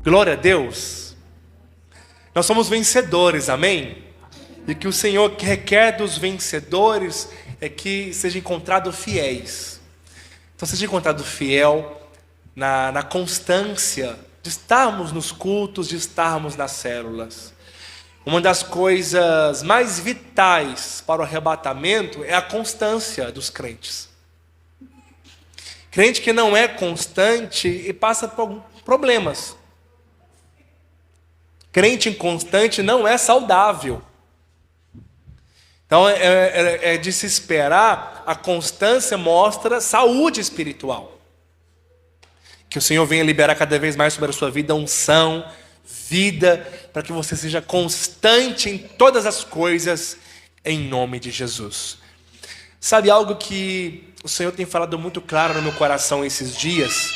Glória a Deus. Nós somos vencedores, amém? E que o Senhor requer dos vencedores é que sejam encontrados fiéis. Então seja encontrado fiel na constância de estarmos nos cultos, de estarmos nas células. Uma das coisas mais vitais para o arrebatamento é a constância dos crentes. Crente que não é constante e passa por problemas. Crente inconstante não é saudável. Então é de se esperar, a constância mostra saúde espiritual. Que o Senhor venha liberar cada vez mais sobre a sua vida unção, vida, para que você seja constante em todas as coisas, em nome de Jesus. Sabe algo que o Senhor tem falado muito claro no meu coração esses dias?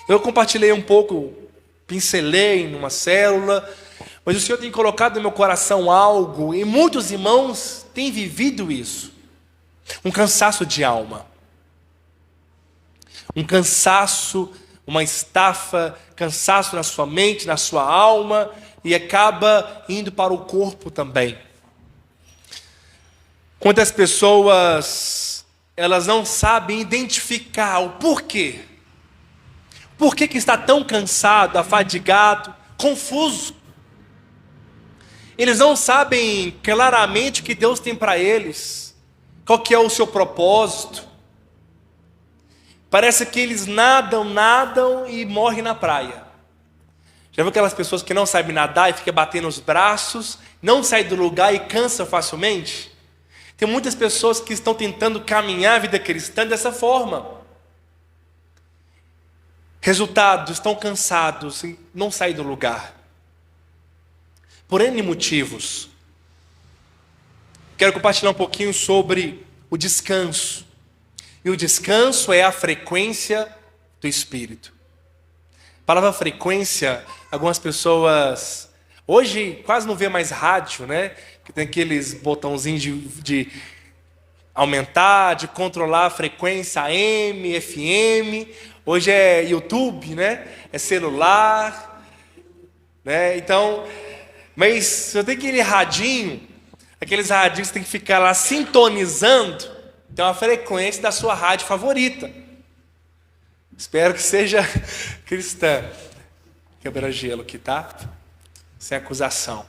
Eu compartilhei um pouco, pincelei numa célula, mas o Senhor tem colocado no meu coração algo, e muitos irmãos têm vivido isso. Um cansaço de alma. Um cansaço, uma estafa, cansaço na sua mente, na sua alma, e acaba indo para o corpo também. Quantas pessoas, elas não sabem identificar o porquê. Por que está tão cansado, afadigado, confuso? Eles não sabem claramente o que Deus tem para eles. Qual que é o seu propósito. Parece que eles nadam e morrem na praia. Já viu aquelas pessoas que não sabem nadar e ficam batendo os braços, não saem do lugar e cansam facilmente? Tem muitas pessoas que estão tentando caminhar a vida cristã dessa forma. Resultado, estão cansados e não saem do lugar. Por N motivos. Quero compartilhar um pouquinho sobre o descanso. E o descanso é a frequência do Espírito. A palavra frequência, algumas pessoas hoje quase não vê mais rádio, né? Que tem aqueles botãozinhos de aumentar, de controlar a frequência AM, FM. Hoje é YouTube, né? É celular, né? Então, mas você tem aquele radinho, aqueles radinhos que tem que ficar lá sintonizando. Tem uma frequência da sua rádio favorita. Espero que seja cristã. Quebra-gelo aqui, tá? Sem acusação.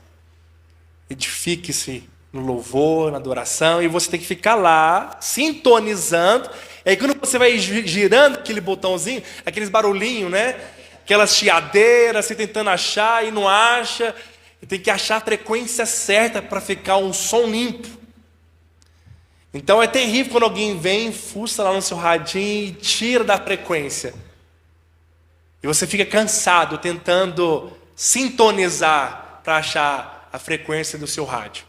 Edifique-se no louvor, na adoração, e você tem que ficar lá, sintonizando. E aí quando você vai girando aquele botãozinho, aqueles barulhinhos, né? Aquelas chiadeiras, você tentando achar e não acha. E tem que achar a frequência certa para ficar um som limpo. Então é terrível quando alguém vem, fuça lá no seu radinho e tira da frequência. E você fica cansado tentando sintonizar para achar a frequência do seu rádio.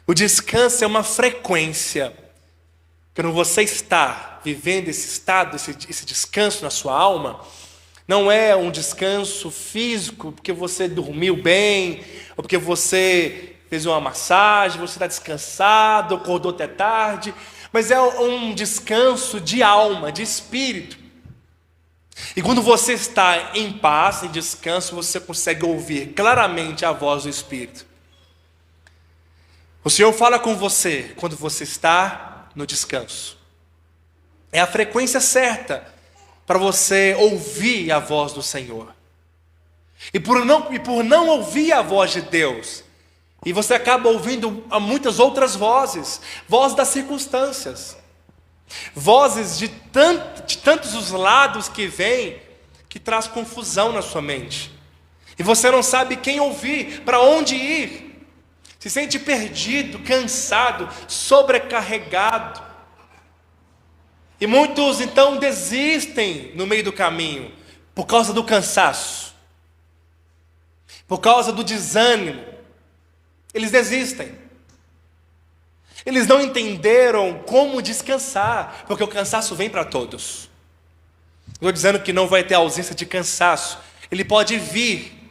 O descanso é uma frequência. Quando você está vivendo esse estado, esse descanso na sua alma, não é um descanso físico, porque você dormiu bem, ou porque você fez uma massagem, você está descansado, acordou até tarde, mas é um descanso de alma, de espírito. E quando você está em paz, em descanso, você consegue ouvir claramente a voz do Espírito. O Senhor fala com você quando você está no descanso. É a frequência certa para você ouvir a voz do Senhor. E por não ouvir a voz de Deus, e você acaba ouvindo muitas outras vozes, vozes das circunstâncias, vozes de tantos os lados que vêm, que traz confusão na sua mente. E você não sabe quem ouvir, para onde ir. Se sente perdido, cansado, sobrecarregado. E muitos então desistem no meio do caminho, por causa do cansaço, por causa do desânimo. Eles desistem. Eles não entenderam como descansar, porque o cansaço vem para todos. Estou dizendo que não vai ter ausência de cansaço. Ele pode vir.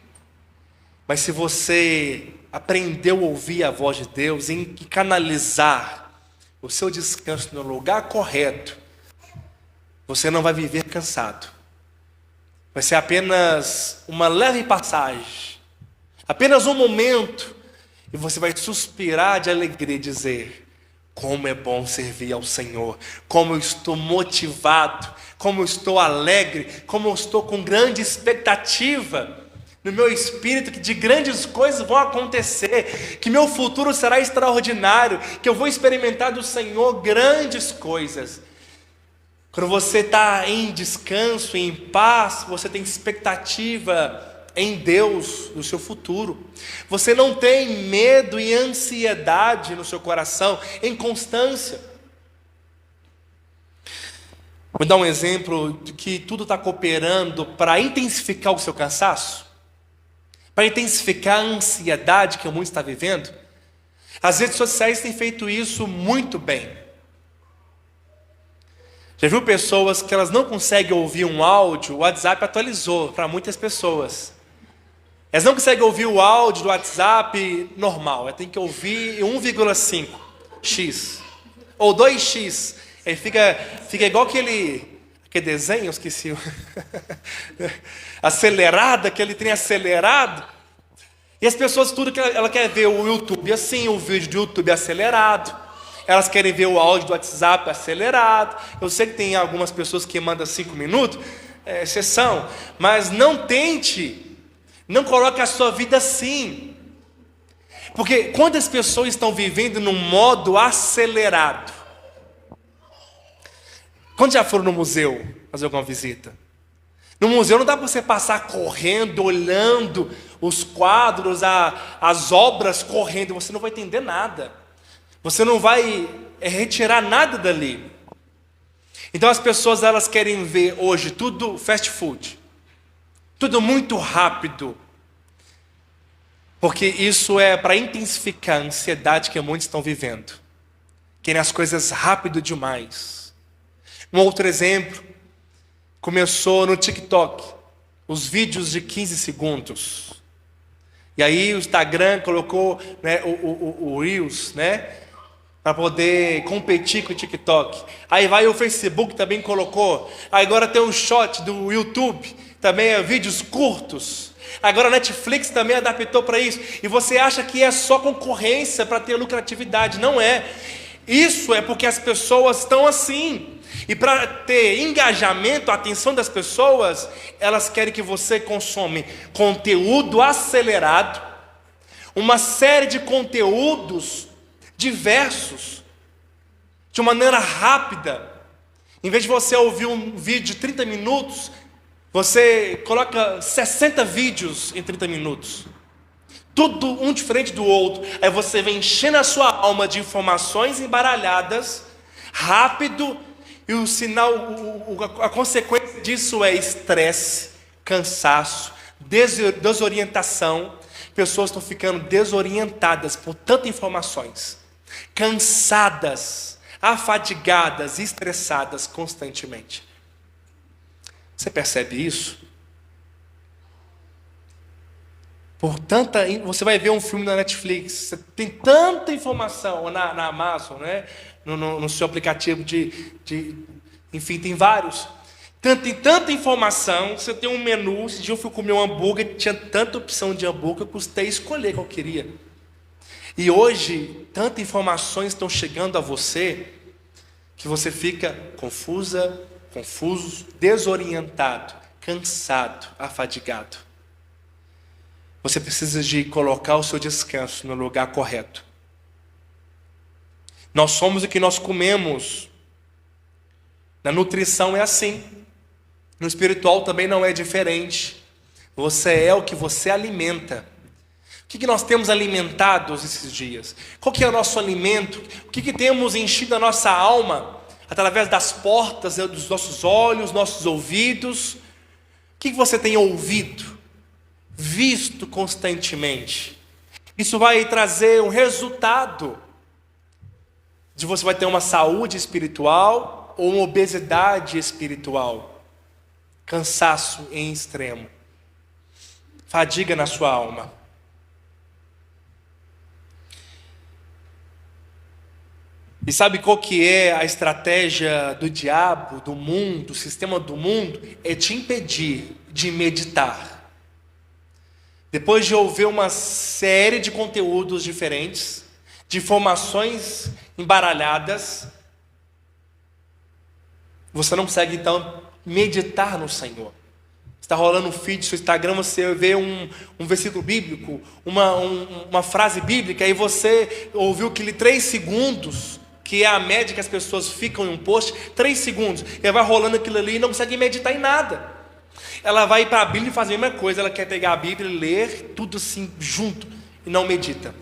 Mas se você aprendeu a ouvir a voz de Deus e canalizar o seu descanso no lugar correto, você não vai viver cansado. Vai ser apenas uma leve passagem, apenas um momento, e você vai suspirar de alegria e dizer: como é bom servir ao Senhor, como eu estou motivado, como eu estou alegre, como eu estou com grande expectativa no meu espírito, que de grandes coisas vão acontecer, que meu futuro será extraordinário, que eu vou experimentar do Senhor grandes coisas. Quando você está em descanso, em paz, você tem expectativa em Deus, no seu futuro. Você não tem medo e ansiedade no seu coração, em constância. Vou dar um exemplo de que tudo está cooperando para intensificar o seu cansaço, para intensificar a ansiedade que o mundo está vivendo. As redes sociais têm feito isso muito bem. Já viu pessoas que elas não conseguem ouvir um áudio? O WhatsApp atualizou para muitas pessoas. Elas não conseguem ouvir o áudio do WhatsApp normal. Ela tem que ouvir 1,5x ou 2x. Aí fica igual aquele desenho, eu esqueci. Acelerado, aquele trem acelerado. E as pessoas, tudo que ela quer ver o YouTube assim, o vídeo do YouTube acelerado. Elas querem ver o áudio do WhatsApp acelerado. Eu sei que tem algumas pessoas que mandam 5 minutos, é exceção. Mas não coloque a sua vida assim. Porque quantas pessoas estão vivendo num modo acelerado? Quando já foram no museu fazer alguma visita? No museu não dá para você passar correndo, olhando os quadros, as obras correndo. Você não vai entender nada. Você não vai retirar nada dali. Então as pessoas, elas querem ver hoje tudo fast food. Tudo muito rápido. Porque isso é para intensificar a ansiedade que muitos estão vivendo. Querem as coisas rápido demais. Um outro exemplo, começou no TikTok. Os vídeos de 15 segundos. E aí o Instagram colocou, né, o Reels, né? Para poder competir com o TikTok. Aí vai o Facebook, também colocou. Agora tem o short do YouTube, também é vídeos curtos. Agora a Netflix também adaptou para isso. E você acha que é só concorrência para ter lucratividade. Não é. Isso é porque as pessoas estão assim. E para ter engajamento, a atenção das pessoas, elas querem que você consome conteúdo acelerado, uma série de conteúdos diversos, de maneira rápida. Em vez de você ouvir um vídeo de 30 minutos, você coloca 60 vídeos em 30 minutos. Tudo um diferente do outro. Aí você vem enchendo a sua alma de informações embaralhadas, rápido, e o sinal, a consequência disso é estresse, cansaço, desorientação. Pessoas estão ficando desorientadas por tantas informações, cansadas, afadigadas, estressadas constantemente. Você percebe isso? Você vai ver um filme na Netflix, você tem tanta informação, ou na Amazon, né? no seu aplicativo enfim, tem vários. Tem tanta informação, você tem um menu. Esse dia eu fui comer um hambúrguer, tinha tanta opção de hambúrguer, eu custei escolher qual eu queria. E hoje, tantas informações estão chegando a você, que você fica confuso, desorientado, cansado, afadigado. Você precisa de colocar o seu descanso no lugar correto. Nós somos o que nós comemos. Na nutrição é assim. No espiritual também não é diferente. Você é o que você alimenta. O que nós temos alimentado esses dias? Qual que é o nosso alimento? O que temos enchido a nossa alma? Através das portas dos nossos olhos, nossos ouvidos. O que você tem ouvido? Visto constantemente? Isso vai trazer um resultado. De você vai ter uma saúde espiritual ou uma obesidade espiritual. Cansaço em extremo. Fadiga na sua alma. E sabe qual que é a estratégia do diabo, do mundo, do sistema do mundo? É te impedir de meditar. Depois de ouvir uma série de conteúdos diferentes, de informações embaralhadas, você não consegue então meditar no Senhor. Está rolando um feed no seu Instagram, você vê um versículo bíblico, uma frase bíblica, e você ouviu aquele 3 segundos, que é a média que as pessoas ficam em um post, 3 segundos, e ela vai rolando aquilo ali e não consegue meditar em nada. Ela vai para a Bíblia e faz a mesma coisa, ela quer pegar a Bíblia e ler tudo assim junto, e não medita.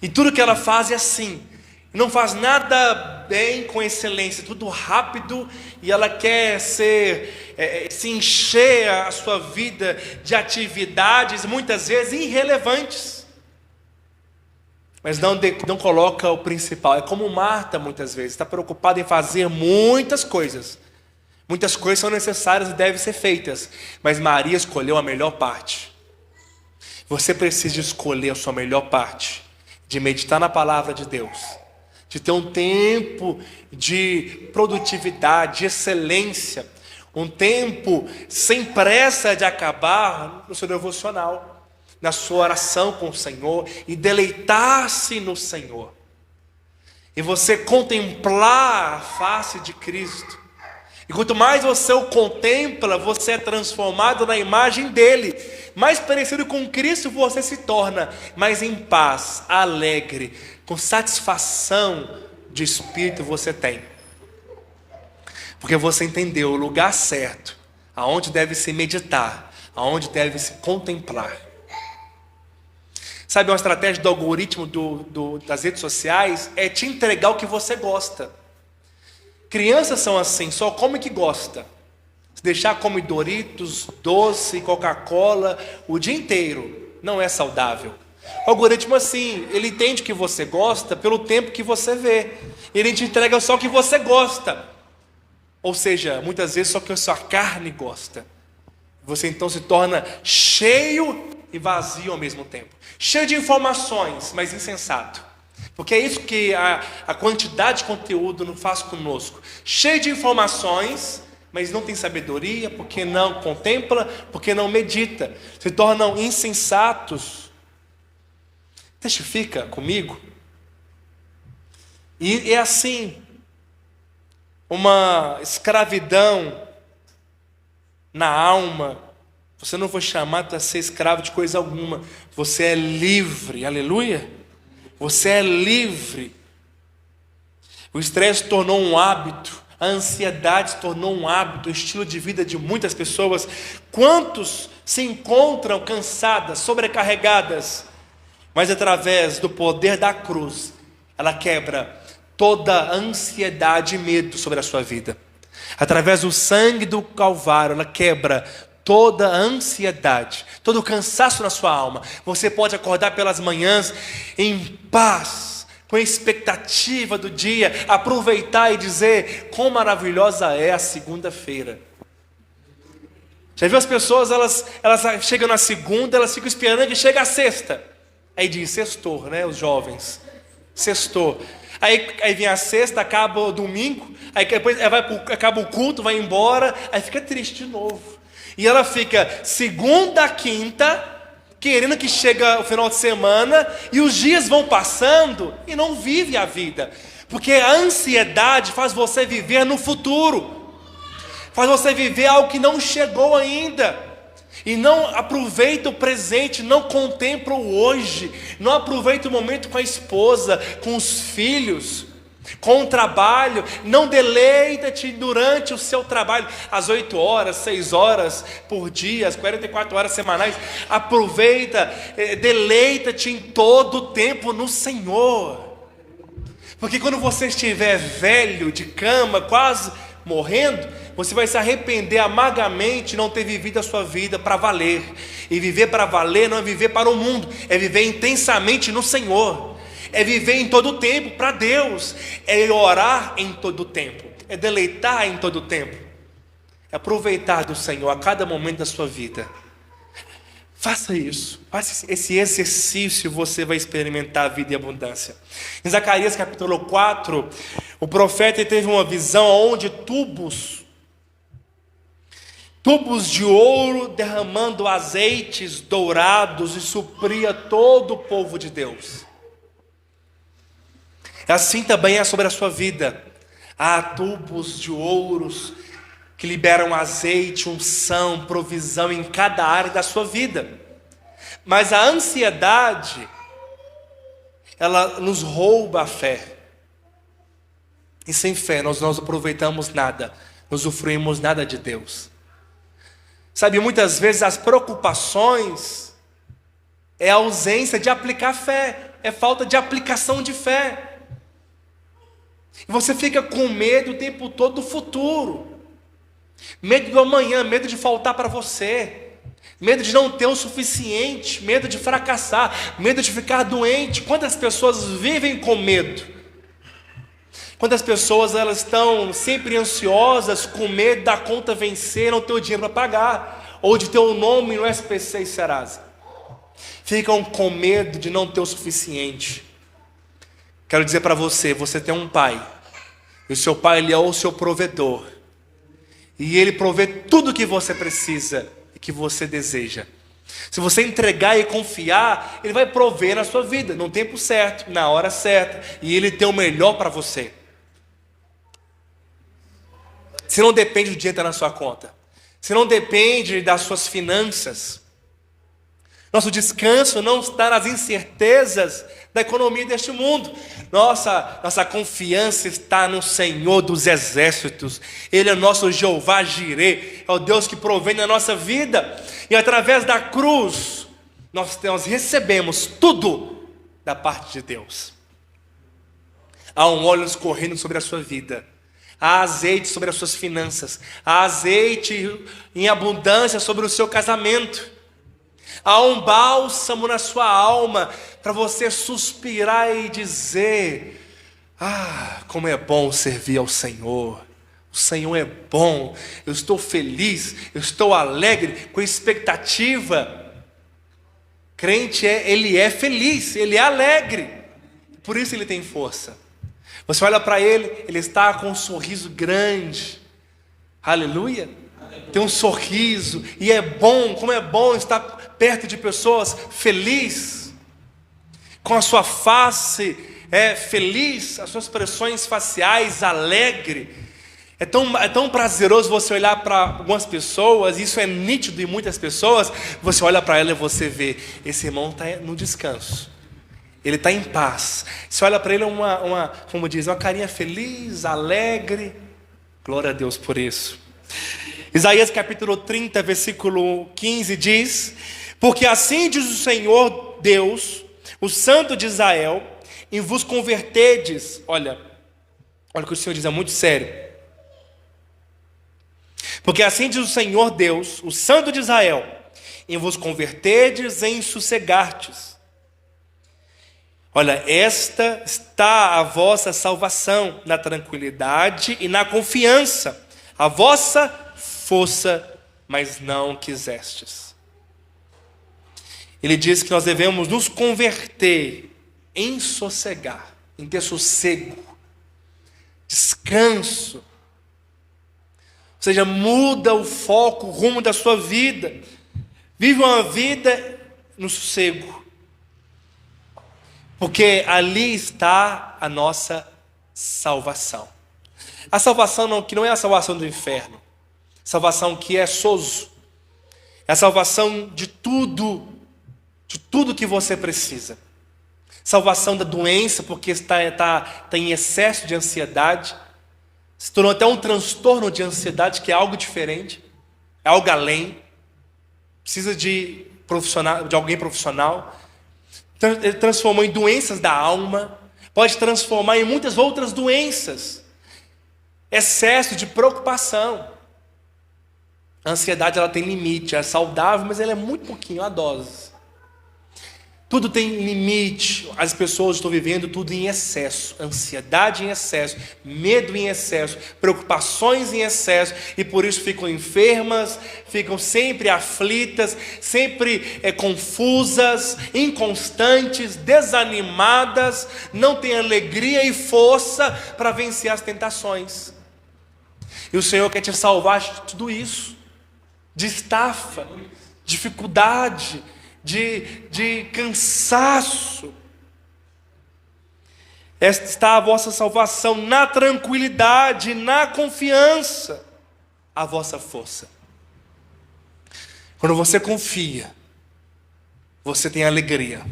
E tudo que ela faz é assim, não faz nada bem com excelência, tudo rápido, e ela quer se encher a sua vida de atividades, muitas vezes irrelevantes, mas não coloca o principal. É como Marta, muitas vezes, está preocupada em fazer muitas coisas são necessárias e devem ser feitas, mas Maria escolheu a melhor parte. Você precisa escolher a sua melhor parte, de meditar na palavra de Deus, de ter um tempo de produtividade, de excelência, um tempo sem pressa de acabar no seu devocional, na sua oração com o Senhor, e deleitar-se no Senhor, e você contemplar a face de Cristo. E quanto mais você o contempla, você é transformado na imagem dele. Mais parecido com Cristo você se torna, mais em paz, alegre, com satisfação de espírito você tem. Porque você entendeu o lugar certo, aonde deve se meditar, aonde deve se contemplar. Sabe, uma estratégia do algoritmo das redes sociais é te entregar o que você gosta. Crianças são assim, só come o que gosta. Se deixar come Doritos, doce, Coca-Cola o dia inteiro, não é saudável. O algoritmo assim, ele entende o que você gosta pelo tempo que você vê. Ele te entrega só o que você gosta. Ou seja, muitas vezes só o que a sua carne gosta. Você então se torna cheio e vazio ao mesmo tempo. Cheio de informações, mas insensato. Porque é isso que a quantidade de conteúdo não faz conosco. Cheio de informações, mas não tem sabedoria, porque não contempla, porque não medita. Se tornam insensatos. Testifica comigo. E é assim, uma escravidão na alma. Você não foi chamado para ser escravo de coisa alguma. Você é livre, aleluia. Você é livre. O estresse se tornou um hábito, a ansiedade se tornou um hábito, o estilo de vida de muitas pessoas. Quantos se encontram cansadas, sobrecarregadas, mas através do poder da cruz, ela quebra toda a ansiedade e medo sobre a sua vida. Através do sangue do Calvário, ela quebra toda a ansiedade, todo o cansaço na sua alma. Você pode acordar pelas manhãs em paz, com a expectativa do dia, aproveitar e dizer quão maravilhosa é a segunda-feira. Já viu as pessoas, elas chegam na segunda, elas ficam esperando que chegue a sexta. Aí diz sextou, né, os jovens, sextou. Aí vem a sexta, acaba o domingo, aí depois acaba o culto, vai embora, aí fica triste de novo. E ela fica segunda, quinta, querendo que chegue o final de semana, e os dias vão passando e não vive a vida. Porque a ansiedade faz você viver no futuro, faz você viver algo que não chegou ainda, e não aproveita o presente, não contempla o hoje, não aproveita o momento com a esposa, com os filhos, com o trabalho. Não deleita-te durante o seu trabalho, às 8 horas, 6 horas por dia, às 44 horas semanais. Aproveita, deleita-te em todo o tempo no Senhor. Porque quando você estiver velho, de cama, quase morrendo, você vai se arrepender amargamente de não ter vivido a sua vida para valer. E viver para valer não é viver para o mundo, é viver intensamente no Senhor. É viver em todo o tempo para Deus, é orar em todo o tempo, é deleitar em todo o tempo, é aproveitar do Senhor a cada momento da sua vida. Faça isso, faça esse exercício, você vai experimentar a vida e a abundância. Em Zacarias capítulo 4, o profeta teve uma visão onde tubos tubos de ouro derramando azeites dourados, e supria todo o povo de Deus. Assim também é sobre a sua vida. Há tubos de ouros que liberam azeite, unção, provisão em cada área da sua vida. Mas a ansiedade, ela nos rouba a fé. E sem fé nós não aproveitamos nada, não usufruímos nada de Deus. Sabe, muitas vezes as preocupações é a ausência de aplicar fé, é falta de aplicação de fé. E você fica com medo o tempo todo do futuro. Medo do amanhã, medo de faltar para você, medo de não ter o suficiente, medo de fracassar, medo de ficar doente. Quantas pessoas vivem com medo? Quantas pessoas elas estão sempre ansiosas, com medo da conta vencer, não ter o dinheiro para pagar, ou de ter o nome no SPC e Serasa. Ficam com medo de não ter o suficiente. Quero dizer para você, você tem um pai, e o seu pai ele é o seu provedor. E Ele provê tudo o que você precisa e que você deseja. Se você entregar e confiar, Ele vai prover na sua vida, no tempo certo, na hora certa. E Ele tem o melhor para você. Se não depende do dinheiro que está na sua conta, se não depende das suas finanças, nosso descanso não está nas incertezas da economia deste mundo. Nossa confiança está no Senhor dos exércitos. Ele é nosso Jeová Jireh, é o Deus que provém na nossa vida. E através da cruz, nós recebemos tudo da parte de Deus. Há um óleo escorrendo sobre a sua vida. Há azeite sobre as suas finanças. Há azeite em abundância sobre o seu casamento. Há um bálsamo na sua alma para você suspirar e dizer: ah, como é bom servir ao Senhor. O Senhor é bom, eu estou feliz, eu estou alegre, com expectativa. Crente ele é feliz, ele é alegre, por isso ele tem força. Você olha para ele está com um sorriso grande. Aleluia. Tem um sorriso, e é bom, como é bom estar perto de pessoas felizes, com a sua face feliz, as suas expressões faciais alegre. É tão prazeroso você olhar para algumas pessoas, isso é nítido em muitas pessoas. Você olha para ela e você vê, esse irmão está no descanso, ele está em paz. Você olha para ele, como diz, uma carinha feliz, alegre. Glória a Deus por isso. Isaías capítulo 30, versículo 15 diz: porque assim diz o Senhor Deus, o Santo de Israel, em vos converterdes. Olha o que o Senhor diz, é muito sério. Porque assim diz o Senhor Deus, o Santo de Israel, em vos converterdes, em sossegartes. Olha, esta está a vossa salvação, na tranquilidade e na confiança, a vossa força, mas não quisestes. Ele diz que nós devemos nos converter em sossegar, em ter sossego, descanso. Ou seja, muda o foco, o rumo da sua vida. Vive uma vida no sossego. Porque ali está a nossa salvação. A salvação que não é a salvação do inferno. Salvação que é sozo. É a salvação de tudo que você precisa. Salvação da doença, porque está em excesso de ansiedade. Se tornou até um transtorno de ansiedade, que é algo diferente, é algo além. Precisa de alguém profissional. Ele transformou em doenças da alma. Pode transformar em muitas outras doenças. Excesso de preocupação. A ansiedade ela tem limite, é saudável, mas ela é muito pouquinho, a dose. Tudo tem limite. As pessoas estão vivendo tudo em excesso. Ansiedade em excesso, medo em excesso, preocupações em excesso, e por isso ficam enfermas, ficam sempre aflitas, sempre confusas, inconstantes, desanimadas, não têm alegria e força para vencer as tentações. E o Senhor quer te salvar de tudo isso. de estafa, dificuldade, de cansaço. Esta está a vossa salvação, na tranquilidade, na confiança, a vossa força. Quando você confia, você tem alegria.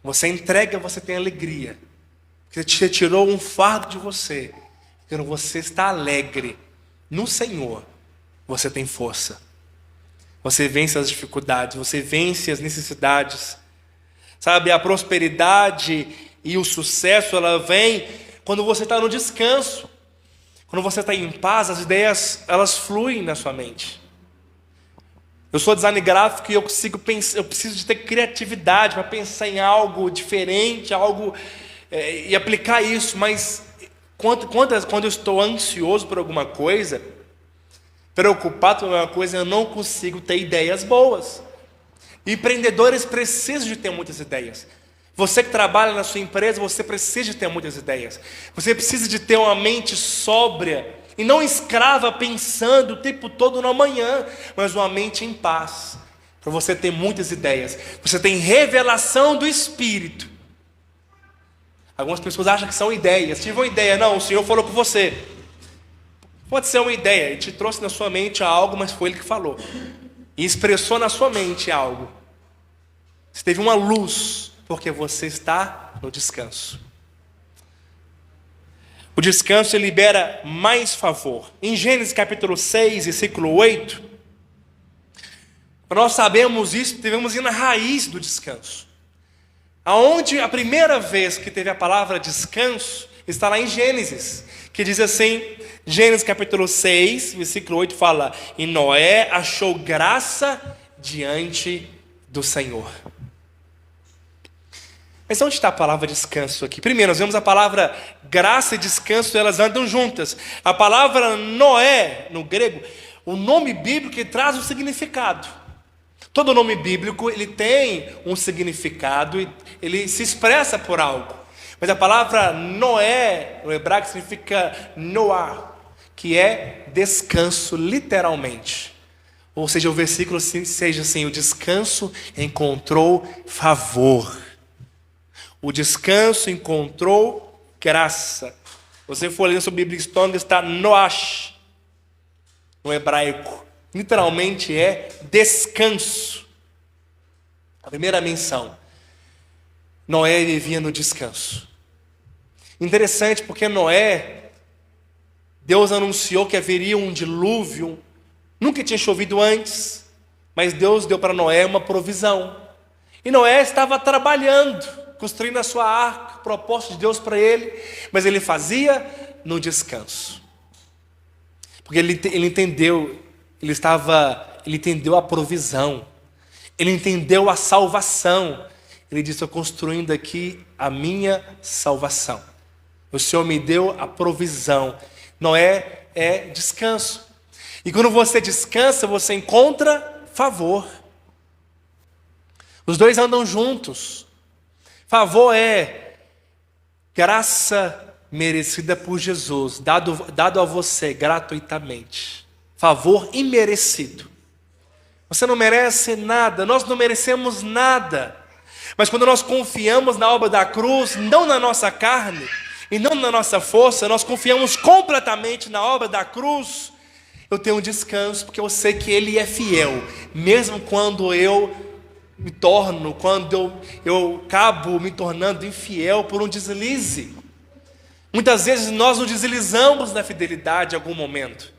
Você entrega, você tem alegria. Porque você tirou um fardo de você. Quando você está alegre no Senhor, você tem força. Você vence as dificuldades, você vence as necessidades. Sabe, a prosperidade e o sucesso, ela vem quando você está no descanso. Quando você está em paz, as ideias, elas fluem na sua mente. Eu sou design gráfico e eu preciso de ter criatividade para pensar em algo diferente, algo e aplicar isso. Mas quando eu estou ansioso por alguma coisa, preocupado por alguma coisa, eu não consigo ter ideias boas. Empreendedores precisam de ter muitas ideias. Você que trabalha na sua empresa, você precisa de ter muitas ideias. Você precisa de ter uma mente sóbria e não escrava pensando o tempo todo no amanhã, mas uma mente em paz, para você ter muitas ideias. Você tem revelação do Espírito. Algumas pessoas acham que são ideias. Tive uma ideia, não, o Senhor falou com você. Pode ser uma ideia, Ele te trouxe na sua mente algo, mas foi Ele que falou. E expressou na sua mente algo. Você teve uma luz, porque você está no descanso. O descanso libera mais favor. Em Gênesis capítulo 6, versículo 8, nós sabemos isso, devemos ir na raiz do descanso. Aonde a primeira vez que teve a palavra descanso, está lá em Gênesis, que diz assim, Gênesis capítulo 6, versículo 8 fala: e Noé achou graça diante do Senhor. Mas onde está a palavra descanso aqui? Primeiro, nós vemos a palavra graça e descanso, elas andam juntas. A palavra Noé, no grego, o nome bíblico que traz um significado. Todo nome bíblico, ele tem um significado, ele se expressa por algo. Mas a palavra Noé, no hebraico, significa Noah, que é descanso, literalmente. Ou seja, o versículo seja assim: o descanso encontrou favor. O descanso encontrou graça. Você for ler sobre Bíblia Strong, está Noash, no hebraico. Literalmente é descanso. A primeira menção. Noé vivia no descanso. Interessante porque Noé, Deus anunciou que haveria um dilúvio. Nunca tinha chovido antes, mas Deus deu para Noé uma provisão. E Noé estava trabalhando, construindo a sua arca, proposta de Deus para ele, mas ele fazia no descanso, porque ele entendeu, ele entendeu a provisão, ele entendeu a salvação. Ele disse: estou construindo aqui a minha salvação, o Senhor me deu a provisão. Noé é descanso, e quando você descansa, você encontra favor. Os dois andam juntos. Favor é graça merecida por Jesus, dado a você gratuitamente. Favor imerecido. Você não merece nada, nós não merecemos nada. Mas quando nós confiamos na obra da cruz, não na nossa carne e não na nossa força, nós confiamos completamente na obra da cruz, eu tenho um descanso, porque eu sei que Ele é fiel, mesmo quando eu acabo me tornando infiel por um deslize. Muitas vezes nós nos deslizamos na fidelidade em algum momento.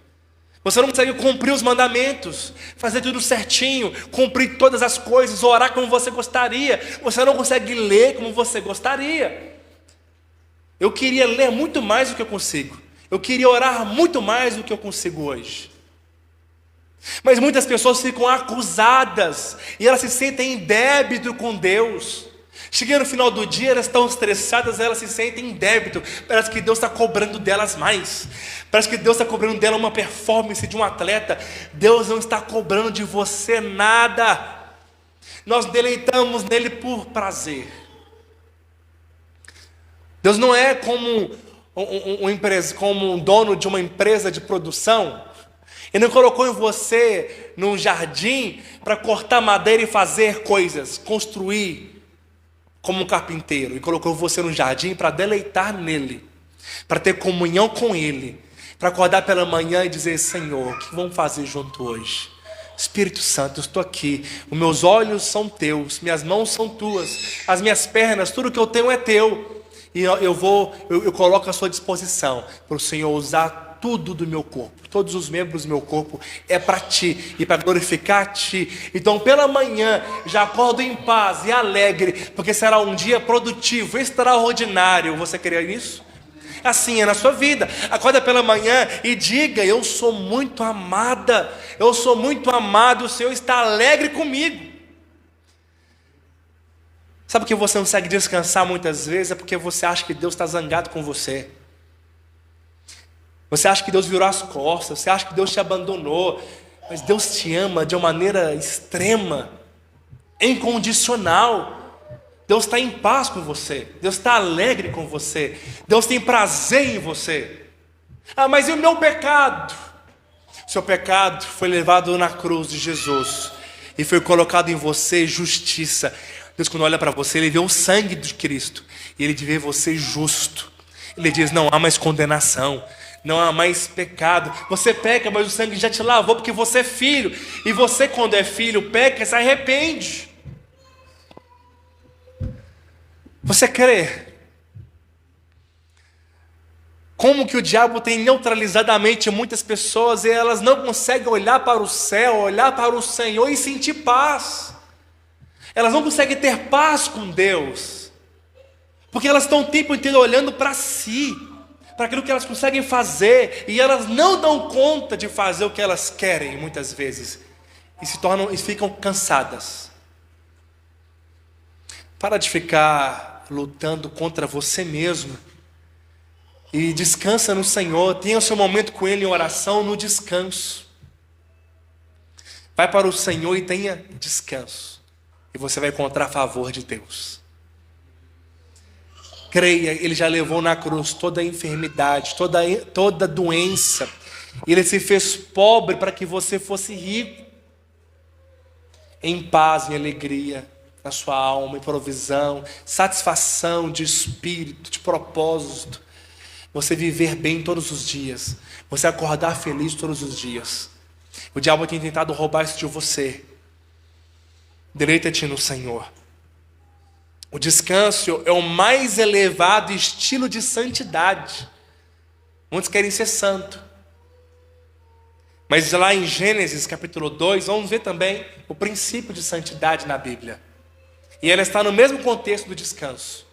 Você não consegue cumprir os mandamentos, fazer tudo certinho, cumprir todas as coisas, orar como você gostaria. Você não consegue ler como você gostaria. Eu queria ler muito mais do que eu consigo. Eu queria orar muito mais do que eu consigo hoje. Mas muitas pessoas ficam acusadas e elas se sentem em débito com Deus. Chega no final do dia, elas estão estressadas, elas se sentem em débito. Parece que Deus está cobrando delas mais. Parece que Deus está cobrando dela uma performance de um atleta. Deus não está cobrando de você nada. Nós deleitamos nele por prazer. Deus não é como um dono de uma empresa de produção. Ele não colocou em você num jardim para cortar madeira e fazer coisas, construir como um carpinteiro. Ele colocou você num jardim para deleitar nele, para ter comunhão com ele, para acordar pela manhã e dizer: Senhor, o que vamos fazer junto hoje? Espírito Santo, eu estou aqui, os meus olhos são teus, minhas mãos são tuas, as minhas pernas, tudo que eu tenho é teu. E eu coloco à sua disposição para o Senhor usar tudo do meu corpo, todos os membros do meu corpo é para ti e para glorificar a ti. Então pela manhã já acordo em paz e alegre, porque será um dia produtivo, extraordinário. Você quer isso? Assim é na sua vida. Acorda pela manhã e diga: eu sou muito amada, eu sou muito amado, o Senhor está alegre comigo. Sabe que você não consegue descansar muitas vezes? É porque você acha que Deus está zangado com você. Você acha que Deus virou as costas, você acha que Deus te abandonou. Mas Deus te ama de uma maneira extrema, incondicional. Deus está em paz com você, Deus está alegre com você, Deus tem prazer em você. Ah, mas e o meu pecado? Seu pecado foi levado na cruz de Jesus e foi colocado em você justiça. Deus, quando olha para você, Ele vê o sangue de Cristo e Ele vê você justo. Ele diz: não há mais condenação, não há mais pecado. Você peca, mas o sangue já te lavou, porque você é filho. E você, quando é filho, peca, se arrepende. Você crê? Como que o diabo tem neutralizado a mente de muitas pessoas e elas não conseguem olhar para o céu, olhar para o Senhor e sentir paz. Elas não conseguem ter paz com Deus, porque elas estão o tempo inteiro olhando para si, para aquilo que elas conseguem fazer, e elas não dão conta de fazer o que elas querem muitas vezes, e ficam cansadas. Para de ficar lutando contra você mesmo e descansa no Senhor. Tenha o seu momento com Ele em oração, no descanso. Vai para o Senhor e tenha descanso, e você vai encontrar favor de Deus. Creia, Ele já levou na cruz toda a enfermidade, toda doença. Ele se fez pobre para que você fosse rico, em paz e alegria na sua alma, em provisão, satisfação de espírito, de propósito. Você viver bem todos os dias, você acordar feliz todos os dias. O diabo tem tentado roubar isso de você. Deleita-te no Senhor. O descanso é o mais elevado estilo de santidade. Muitos querem ser santo, mas lá em Gênesis capítulo 2, vamos ver também o princípio de santidade na Bíblia. E ela está no mesmo contexto do descanso.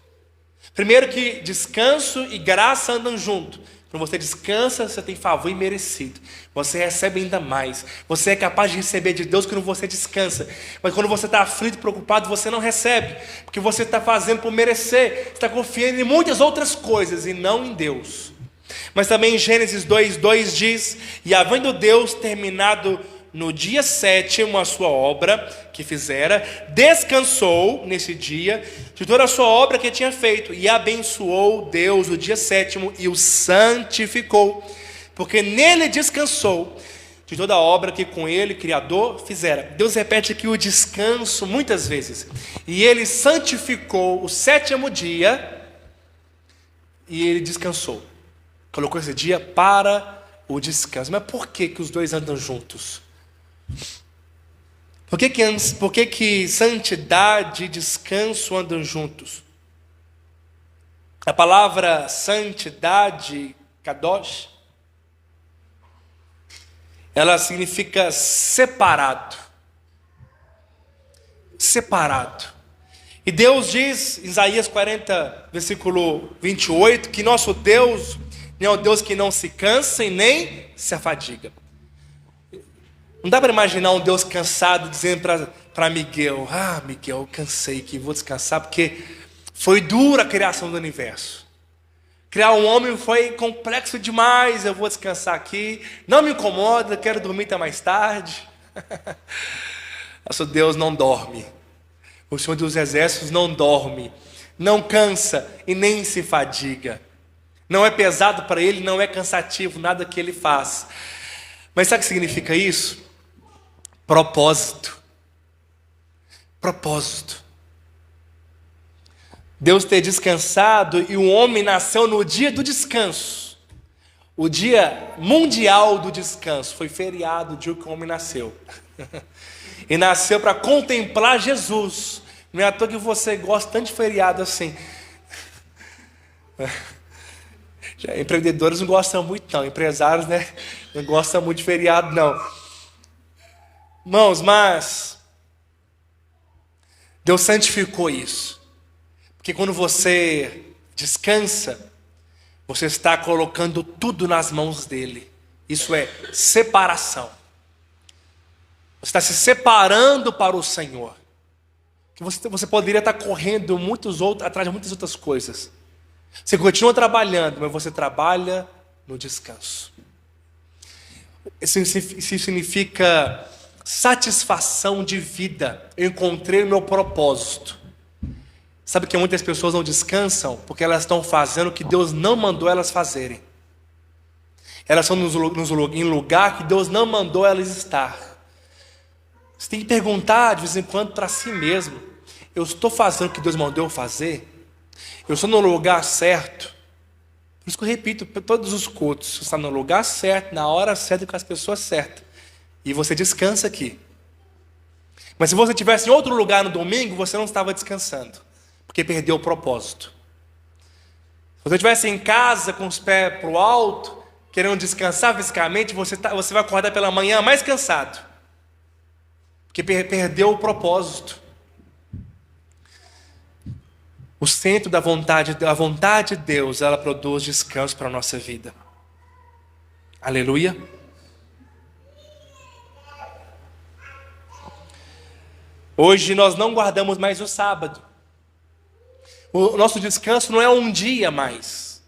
Primeiro que descanso e graça andam junto. Quando você descansa, você tem favor imerecido. Você recebe ainda mais. Você é capaz de receber de Deus quando você descansa. Mas quando você está aflito e preocupado, você não recebe. Porque você está fazendo por merecer. Você está confiando em muitas outras coisas e não em Deus. Mas também em Gênesis 2:2 diz: e havendo Deus terminado no dia 7º a sua obra que fizera, descansou nesse dia de toda a sua obra que tinha feito, e abençoou Deus o dia 7º e o santificou, porque nele descansou de toda a obra que com ele, Criador, fizera. Deus repete aqui o descanso muitas vezes. E ele santificou o 7º dia e ele descansou. Colocou esse dia para o descanso. Mas por que os dois andam juntos? Por que santidade e descanso andam juntos? A palavra santidade, kadosh, ela significa separado. Separado. E Deus diz, em Isaías 40, versículo 28, que nosso Deus não é o Deus que não se cansa e nem se afadiga. Não dá para imaginar um Deus cansado dizendo para Miguel: ah, Miguel, eu cansei que vou descansar, porque foi dura a criação do universo. Criar um homem foi complexo demais, eu vou descansar aqui. Não me incomoda, quero dormir até mais tarde. Nosso Deus não dorme. O Senhor dos Exércitos não dorme, não cansa e nem se fadiga. Não é pesado para Ele, não é cansativo nada que Ele faz. Mas sabe o que significa isso? Propósito. Propósito. Deus ter descansado e o homem nasceu no dia do descanso. O dia mundial do descanso. Foi feriado o dia que o homem nasceu. E nasceu para contemplar Jesus. Não é à toa que você gosta tanto de feriado assim. Empreendedores não gostam muito não. Empresários, né, não gostam muito de feriado não. Irmãos, mas Deus santificou isso. Porque quando você descansa, você está colocando tudo nas mãos dele. Isso é separação. Você está se separando para o Senhor. Que você poderia estar correndo atrás de muitas outras coisas. Você continua trabalhando, mas você trabalha no descanso. Isso significa satisfação de vida. Eu encontrei o meu propósito. Sabe que muitas pessoas não descansam porque elas estão fazendo o que Deus não mandou elas fazerem. Elas estão em lugar que Deus não mandou elas estar. Você tem que perguntar de vez em quando para si mesmo: eu estou fazendo o que Deus mandou eu fazer? Eu estou no lugar certo? Por isso que eu repito todos os cultos: você está no lugar certo, na hora certa, com as pessoas certas. E você descansa aqui. Mas se você estivesse em outro lugar no domingo, você não estava descansando. Porque perdeu o propósito. Se você estivesse em casa com os pés para o alto, querendo descansar fisicamente, você vai acordar pela manhã mais cansado. Porque perdeu o propósito. O centro da vontade de Deus, ela produz descanso para a nossa vida. Aleluia. Hoje nós não guardamos mais o sábado. O nosso descanso não é um dia mais.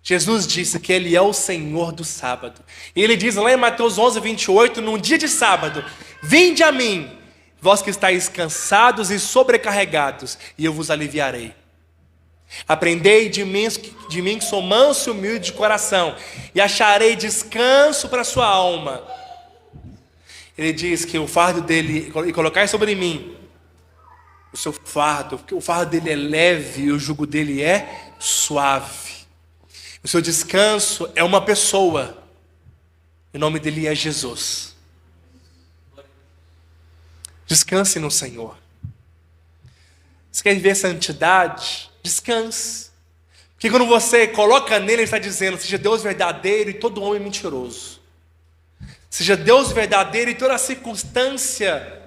Jesus disse que Ele é o Senhor do sábado. E Ele diz lá em Mateus 11:28, num dia de sábado: vinde a mim, vós que estáis cansados e sobrecarregados, e eu vos aliviarei. Aprendei de mim que sou manso e humilde de coração, e acharei descanso para a sua alma. Ele diz que o fardo dele, e colocai sobre mim o seu fardo, porque o fardo dele é leve e o jugo dele é suave. O seu descanso é uma pessoa. O nome dele é Jesus. Descanse no Senhor. Você quer viver santidade? Descanse. Porque quando você coloca nele, ele está dizendo: seja Deus verdadeiro e todo homem mentiroso. Seja Deus verdadeiro e toda circunstância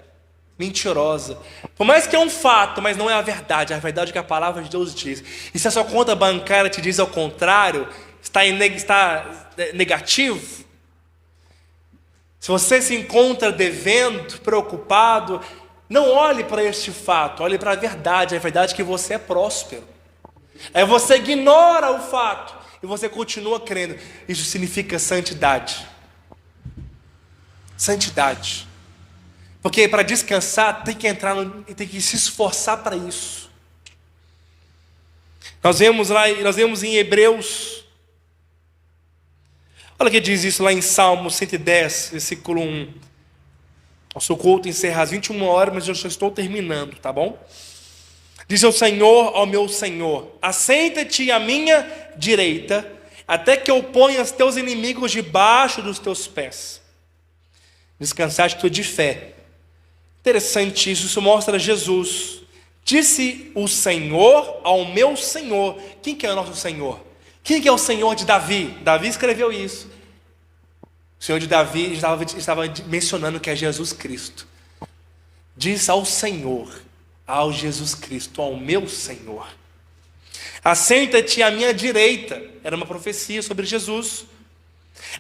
mentirosa. Por mais que é um fato, mas não é a verdade. A verdade é que a palavra de Deus diz. E se a sua conta bancária te diz ao contrário, está negativo. Se você se encontra devendo, preocupado, não olhe para este fato, olhe para a verdade. A verdade é que você é próspero. Aí você ignora o fato e você continua crendo. Isso significa santidade. Santidade. Porque para descansar tem que tem que se esforçar para isso. Nós vemos em Hebreus. Olha o que diz isso lá em Salmo 110, versículo 1. Nosso culto encerra às 21 horas, mas eu já estou terminando, tá bom? Diz ao Senhor, ao meu Senhor: assenta-te à minha direita, até que eu ponha os teus inimigos debaixo dos teus pés. Descansar, atitude de fé. Interessante isso mostra Jesus. Disse o Senhor ao meu Senhor. Quem que é o nosso Senhor? Quem que é o Senhor de Davi? Davi escreveu isso. O Senhor de Davi estava mencionando que é Jesus Cristo. Diz ao Senhor, ao Jesus Cristo, ao meu Senhor: assenta-te à minha direita. Era uma profecia sobre Jesus.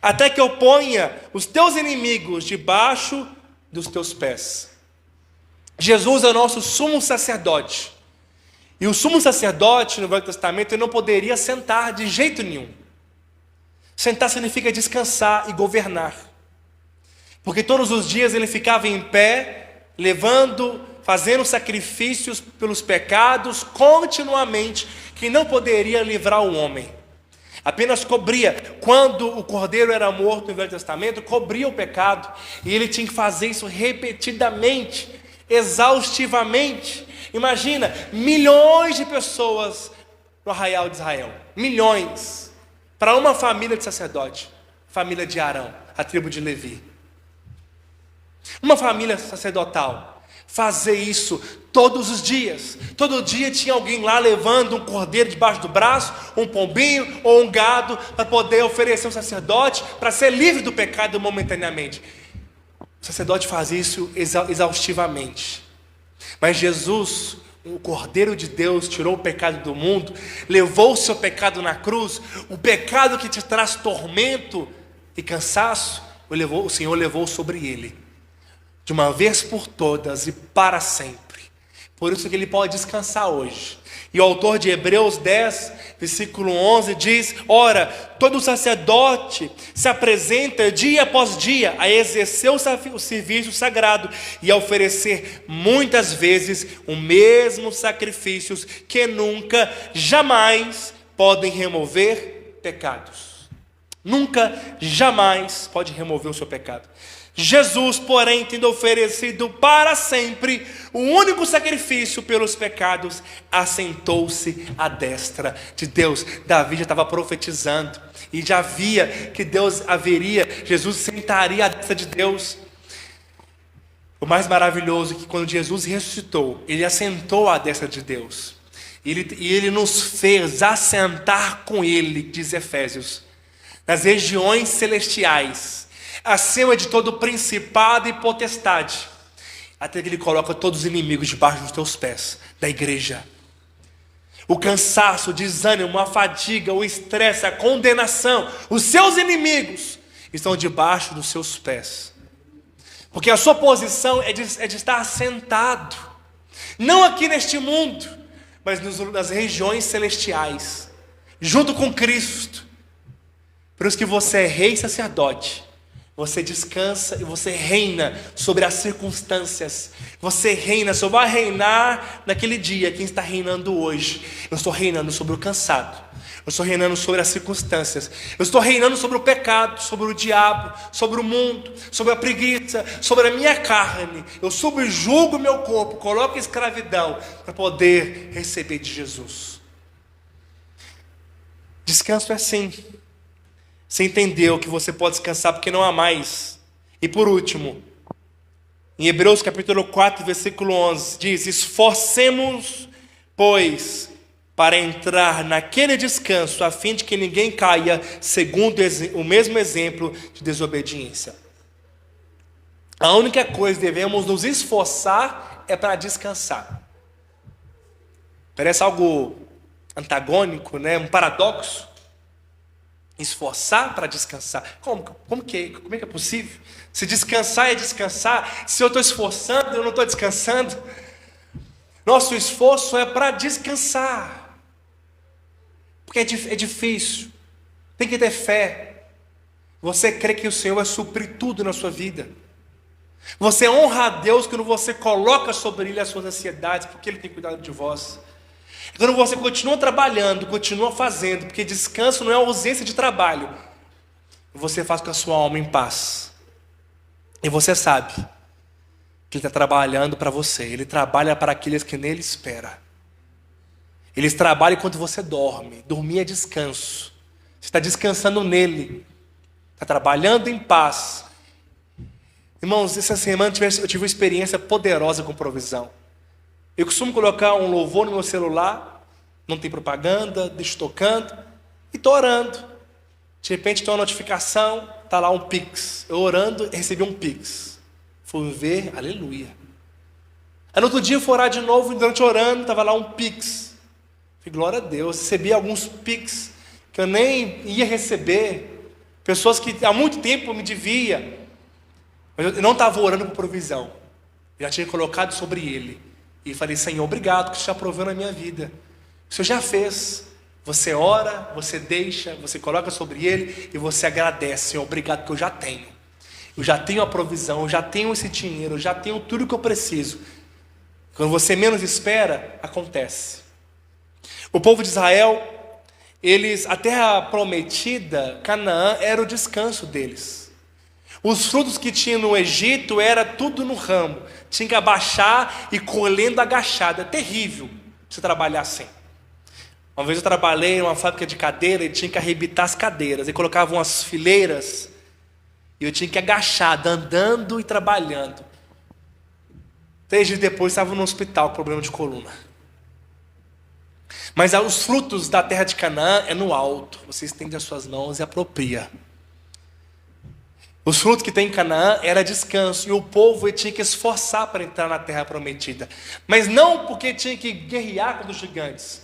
Até que eu ponha os teus inimigos debaixo dos teus pés. Jesus é o nosso sumo sacerdote. E o sumo sacerdote no Velho Testamento, ele não poderia sentar de jeito nenhum. Sentar significa descansar e governar. Porque todos os dias ele ficava em pé, fazendo sacrifícios pelos pecados continuamente, que não poderia livrar o homem. Apenas cobria. Quando o cordeiro era morto no Velho Testamento, cobria o pecado. E ele tinha que fazer isso repetidamente, exaustivamente. Imagina, milhões de pessoas no arraial de Israel. Milhões. Para uma família de sacerdote. Família de Arão, a tribo de Levi. Uma família sacerdotal. Fazer isso todos os dias. Todo dia tinha alguém lá levando um cordeiro debaixo do braço, um pombinho ou um gado, para poder oferecer ao sacerdote, para ser livre do pecado momentaneamente. O sacerdote fazia isso exaustivamente. Mas Jesus, o Cordeiro de Deus, tirou o pecado do mundo, levou o seu pecado na cruz, o pecado que te traz tormento e cansaço, o Senhor levou sobre ele, de uma vez por todas e para sempre. Por isso que ele pode descansar hoje. E o autor de Hebreus 10, versículo 11 diz: ora, todo sacerdote se apresenta dia após dia a exercer o serviço sagrado e a oferecer muitas vezes os mesmos sacrifícios que nunca, jamais podem remover pecados. Nunca, jamais pode remover o seu pecado. Jesus, porém, tendo oferecido para sempre o único sacrifício pelos pecados, assentou-se à destra de Deus. Davi já estava profetizando e já via que Jesus sentaria à destra de Deus. O mais maravilhoso é que quando Jesus ressuscitou, ele assentou à destra de Deus. E ele nos fez assentar com ele, diz Efésios, nas regiões celestiais, acima de todo principado e potestade, até que ele coloca todos os inimigos debaixo dos teus pés, da igreja. O cansaço, o desânimo, a fadiga, o estresse, a condenação, os seus inimigos estão debaixo dos seus pés, porque a sua posição é de estar sentado, não aqui neste mundo, mas nas regiões celestiais, junto com Cristo. Por isso que você é rei e sacerdote. Você descansa e você reina sobre as circunstâncias. Você reina, só vai reinar naquele dia. Quem está reinando hoje? Eu estou reinando sobre o cansado. Eu estou reinando sobre as circunstâncias. Eu estou reinando sobre o pecado, sobre o diabo, sobre o mundo, sobre a preguiça, sobre a minha carne. Eu subjugo o meu corpo, coloco em escravidão para poder receber de Jesus. Descanso é assim. Você entendeu que você pode descansar porque não há mais. E por último, em Hebreus capítulo 4, versículo 11, diz: esforcemos, pois, para entrar naquele descanso, a fim de que ninguém caia segundo o mesmo exemplo de desobediência. A única coisa que devemos nos esforçar é para descansar. Parece algo antagônico, né? Um paradoxo. Esforçar para descansar. Como é que é possível? Se descansar é descansar, se eu estou esforçando, eu não estou descansando. Nosso esforço é para descansar, porque é difícil. Tem que ter fé. Você crê que o Senhor vai suprir tudo na sua vida. Você honra a Deus quando você coloca sobre Ele as suas ansiedades, porque Ele tem cuidado de vós. Quando você continua trabalhando, continua fazendo, porque descanso não é ausência de trabalho, você faz com a sua alma em paz. E você sabe que Ele está trabalhando para você. Ele trabalha para aqueles que nele esperam. Ele trabalha enquanto você dorme. Dormir é descanso. Você está descansando nele. Está trabalhando em paz. Irmãos, essa semana eu tive uma experiência poderosa com provisão. Eu costumo colocar um louvor no meu celular, não tem propaganda, deixo tocando, e estou orando. De repente tem uma notificação, está lá um Pix. Eu orando, recebi um Pix. Fui ver, aleluia. Aí no outro dia eu fui orar de novo, durante orando, estava lá um Pix. Falei, glória a Deus, recebi alguns Pix que eu nem ia receber. Pessoas que há muito tempo me devia. Mas eu não estava orando por provisão. Eu já tinha colocado sobre Ele. E falei, Senhor, obrigado que o Senhor já proveu na minha vida. O Senhor já fez. Você ora, você deixa, você coloca sobre Ele e você agradece. Senhor, obrigado que eu já tenho. Eu já tenho a provisão, eu já tenho esse dinheiro, eu já tenho tudo que eu preciso. Quando você menos espera, acontece. O povo de Israel, a terra prometida, Canaã, era o descanso deles. Os frutos que tinha no Egito era tudo no ramo. Tinha que abaixar e colhendo agachado. É terrível você trabalhar assim. Uma vez eu trabalhei em uma fábrica de cadeira e tinha que arrebitar as cadeiras. E colocavam umas fileiras e eu tinha que agachar, andando e trabalhando. 3 dias depois estava no hospital com problema de coluna. Mas os frutos da terra de Canaã é no alto. Você estende as suas mãos e apropria. Os frutos que tem em Canaã era descanso. E o povo tinha que esforçar para entrar na terra prometida. Mas não porque tinha que guerrear contra os gigantes.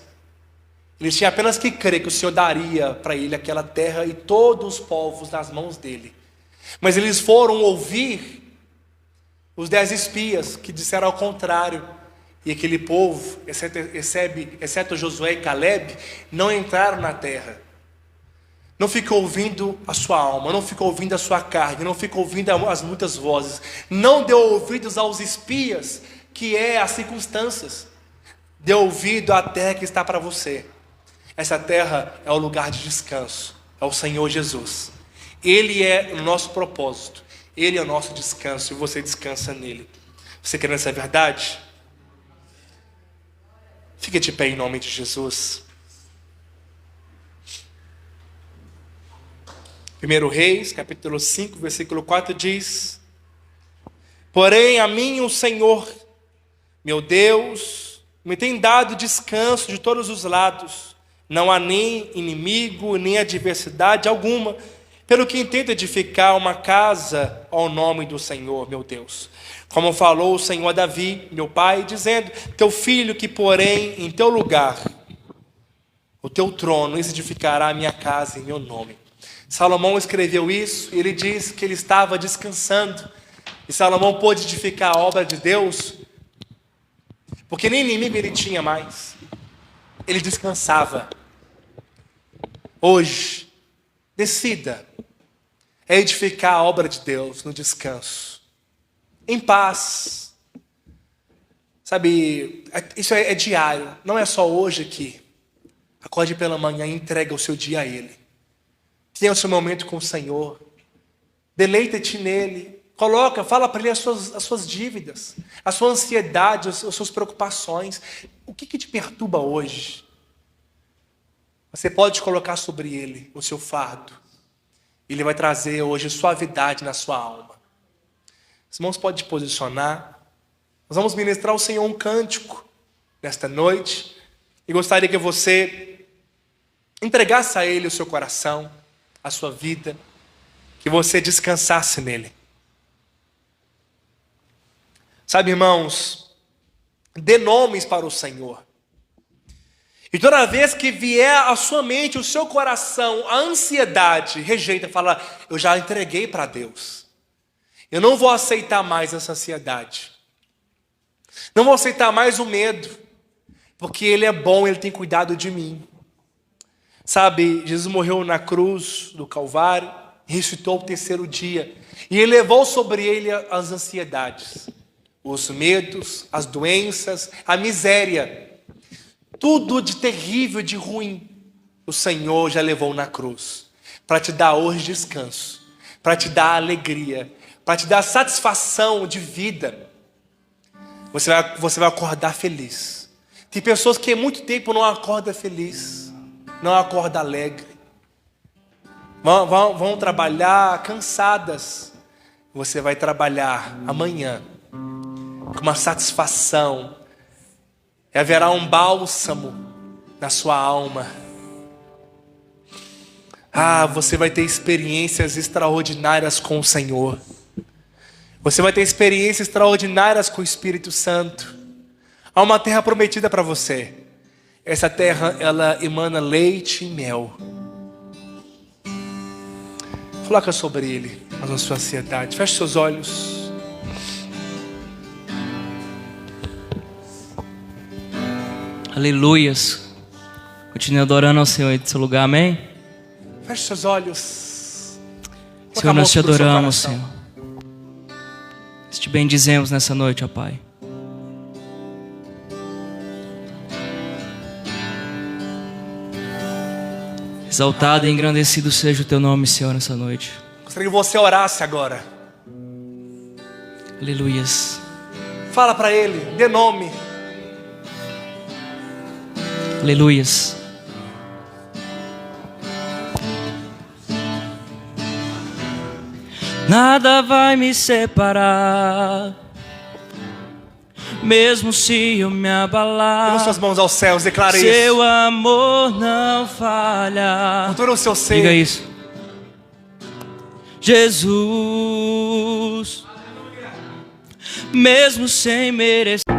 Eles tinham apenas que crer que o Senhor daria para ele aquela terra e todos os povos nas mãos dele. Mas eles foram ouvir os 10 espias que disseram ao contrário. E aquele povo, exceto Josué e Caleb, não entraram na terra. Não ficou ouvindo a sua alma, não ficou ouvindo a sua carne, não ficou ouvindo as muitas vozes. Não deu ouvidos aos espias, que é as circunstâncias. Dê ouvido à terra que está para você. Essa terra é o lugar de descanso. É o Senhor Jesus. Ele é o nosso propósito. Ele é o nosso descanso e você descansa nele. Você quer essa verdade? Fique de pé em nome de Jesus. 1 Reis, capítulo 5, versículo 4 diz: porém a mim o Senhor, meu Deus, me tem dado descanso de todos os lados. Não há nem inimigo, nem adversidade alguma, pelo que intento edificar uma casa ao nome do Senhor, meu Deus. Como falou o Senhor a Davi, meu pai, dizendo: teu filho que porém em teu lugar, o teu trono, edificará a minha casa em meu nome. Salomão escreveu isso, e ele diz que ele estava descansando. E Salomão pôde edificar a obra de Deus, porque nem inimigo ele tinha mais. Ele descansava. Hoje, decida edificar a obra de Deus no descanso, em paz. Sabe, isso é diário, não é só hoje aqui. Acorde pela manhã e entrega o seu dia a Ele. Tenha o seu momento com o Senhor. Deleita-te nele. Fala para Ele as suas dívidas, a sua ansiedade, as suas preocupações. O que te perturba hoje? Você pode colocar sobre Ele o seu fardo. Ele vai trazer hoje suavidade na sua alma. Os irmãos podem posicionar. Nós vamos ministrar ao Senhor um cântico nesta noite. E gostaria que você entregasse a Ele o seu coração, a sua vida. Que você descansasse nele. Sabe, irmãos, dê nomes para o Senhor. E toda vez que vier à sua mente, o seu coração, a ansiedade, rejeita, fala: eu já entreguei para Deus. Eu não vou aceitar mais essa ansiedade. Não vou aceitar mais o medo. Porque Ele é bom, Ele tem cuidado de mim. Sabe, Jesus morreu na cruz do Calvário, ressuscitou ao 3º dia. E Ele levou sobre Ele as ansiedades, os medos, as doenças, a miséria. Tudo de terrível, de ruim, o Senhor já levou na cruz. Para te dar hoje descanso. Para te dar alegria. Para te dar satisfação de vida. Você vai acordar feliz. Tem pessoas que há muito tempo não acordam feliz. Não acordam alegre. Vão trabalhar cansadas. Você vai trabalhar amanhã com uma satisfação. E haverá um bálsamo na sua alma. Você vai ter experiências extraordinárias com o Senhor. Você vai ter experiências extraordinárias com o Espírito Santo. Há uma terra prometida para você. Essa terra, ela emana leite e mel. Coloca sobre ele a sua ansiedade. Feche seus olhos. Aleluias. Continue adorando ao Senhor aí do seu lugar, amém? Feche seus olhos. Senhor, nós te adoramos, Senhor. Nós te bendizemos nessa noite, ó Pai. Exaltado e engrandecido seja o teu nome, Senhor, nessa noite. Gostaria que você orasse agora. Aleluias. Fala para Ele, dê nome. Aleluias. Nada vai me separar, mesmo se eu me abalar. Leva suas mãos aos céus, declara isso. Seu amor não falha. Com todo o seu ser. Diga isso. Jesus, mesmo sem merecer.